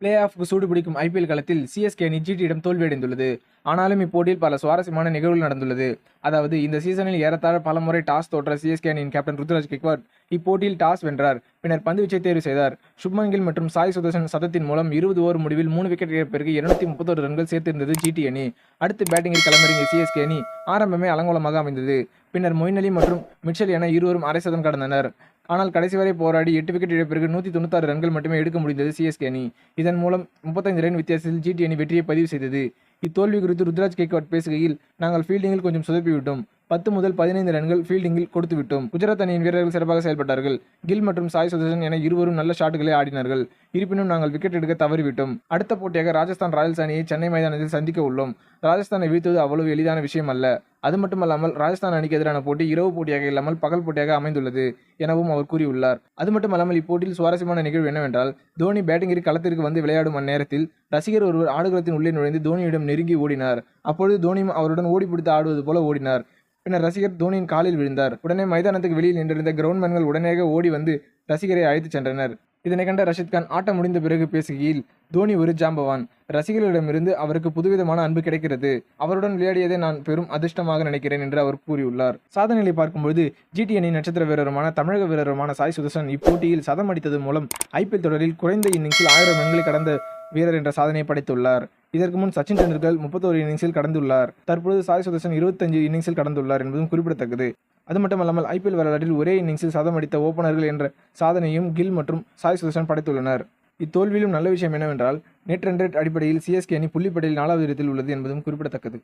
Play ஆஃப்க்கு சூடுபிடிக்கும் IPL களத்தில் CSK அணி ஜிடியிடம் தோல்வியடைந்துள்ளது. ஆனாலும் இப்போட்டியில் பல சுவாரஸ்யமான நிகழ்வுகள் நடந்துள்ளது. அதாவது இந்த சீசனில் ஏறத்தாழ பல முறை டாஸ் தோற்ற சிஎஸ்கே அணியின் கேப்டன் ருத்துராஜ் கெய்க்வாட் இப்போட்டியில் டாஸ் வென்றார். பின்னர் பந்துவீச்சை தேர்வு செய்தார். சுப்மன் கில் மற்றும் சாய் சுதர்சன் சதத்தின் மூலம் 20 ஓவர் முடிவில் 3 விக்கெட் இழப்பிற்கு 231 ரன்கள் சேர்த்திருந்தது ஜிடி அணி. அடுத்து பேட்டிங்கில் களமிறங்கிய சிஎஸ்கே அணி ஆரம்பமே அலங்கோலமாக அமைந்தது. பின்னர் மொயின் அலி மற்றும் மிட்சல் என இருவரும் அரை சதம் கடந்தனர். ஆனால் கடைசி வரை போராடி 8 விக்கெட் இழப்பிற்கு 196 ரன்கள் மட்டுமே எடுக்க முடிந்தது சிஎஸ்கே அணி. இதன் மூலம் 35 ரன் வித்தியாசத்தில் ஜிடி அணி வெற்றியை பதிவு செய்தது. இத்தோல்வி குறித்து ருத்ராஜ் கெய்க்வாட் பேசுகையில், நாங்கள் ஃபீல்டிங்கில் கொஞ்சம் சொதப்பிவிட்டோம். 10 முதல் 15 ரன்கள் ஃபீல்டிங்கில் கொடுத்து விட்டோம். குஜராத் அணியின் வீரர்கள் சிறப்பாக செயல்பட்டார்கள். கில் மற்றும் சாய் சுதர்சன் என இருவரும் நல்ல ஷாட்டுகளை ஆடினார்கள். இருப்பினும் நாங்கள் விக்கெட் எடுக்க தவறிவிட்டோம். அடுத்த போட்டியாக ராஜஸ்தான் ராயல்ஸ் அணியை சென்னை மைதானத்தில் சந்திக்க உள்ளோம். ராஜஸ்தானை வீழ்த்துவது அவ்வளவு எளிதான விஷயம் அல்ல. அது மட்டுமல்லாமல் ராஜஸ்தான் அணிக்கு எதிரான போட்டி இரவு போட்டியாக இல்லாமல் பகல் போட்டியாக அமைந்துள்ளது எனவும் அவர் கூறியுள்ளார். அது மட்டுமல்லாமல் இப்போட்டியில் சுவாரஸ்யமான நிகழ்வு என்னவென்றால், தோனி பேட்டிங்கில் களத்திற்கு வந்து விளையாடும் அந்நேரத்தில் ரசிகர் ஒருவர் ஆடுகளத்தின் உள்ளே நுழைந்து தோனியிடம் நெருங்கி ஓடினார். அப்பொழுது தோனியும் அவருடன் ஓடிப்பிடித்து ஆடுவது போல ஓடினார். பின்னர் ரசிகர் தோனியின் காலில் விழுந்தார். உடனே மைதானத்துக்கு வெளியில் நின்றிருந்த கிரவுண்ட்மேன்கள் உடனேயாக ஓடி வந்து ரசிகரை அழைத்துச் சென்றனர். இதனை கண்ட ரஷித் கான் ஆட்டம் முடிந்த பிறகு பேசுகையில், தோனி ஒரு ஜாம்பவான். ரசிகர்களிடமிருந்து அவருக்கு புதுவிதமான அன்பு கிடைக்கிறது. அவருடன் விளையாடியதை நான் பெரும் அதிர்ஷ்டமாக நினைக்கிறேன் என்று அவர் கூறியுள்ளார். சாதனைகளை பார்க்கும்போது ஜிடி அணி நட்சத்திர வீரருமான தமிழக வீரருமான சாய் சுதர்சன் இப்போட்டியில் சதம் அடித்தது மூலம் ஐபிஎல் தொடரில் குறைந்த இன்னிங்ஸில் 1000 ரன்களை கடந்த வீரர் என்ற சாதனையை படைத்துள்ளார். இதற்கு முன் சச்சின் டெண்டுல்கர் 31 இன்னிங்ஸில் கடந்துள்ளார். தற்போது சாய் சுதர்சன் 25 இன்னிங்ஸில் கடந்துள்ளார் என்பதும் குறிப்பிடத்தக்கது. அது மட்டுமல்லாமல் ஐபிஎல் வரலாற்றில் ஒரே இன்னிங்ஸில் சதம் அடித்த ஓபனர்கள் என்ற சாதனையும் கில் மற்றும் சாய் சுதர்சன் படைத்துள்ளனர். இத்தோல்வியிலும் நல்ல விஷயம் என்னவென்றால், நெட் ரன் ரேட் அடிப்படையில் சிஎஸ்கே அணி புள்ளிப்பட்டியலில் 4வது இடத்தில் உள்ளது என்பதும் குறிப்பிடத்தக்கது.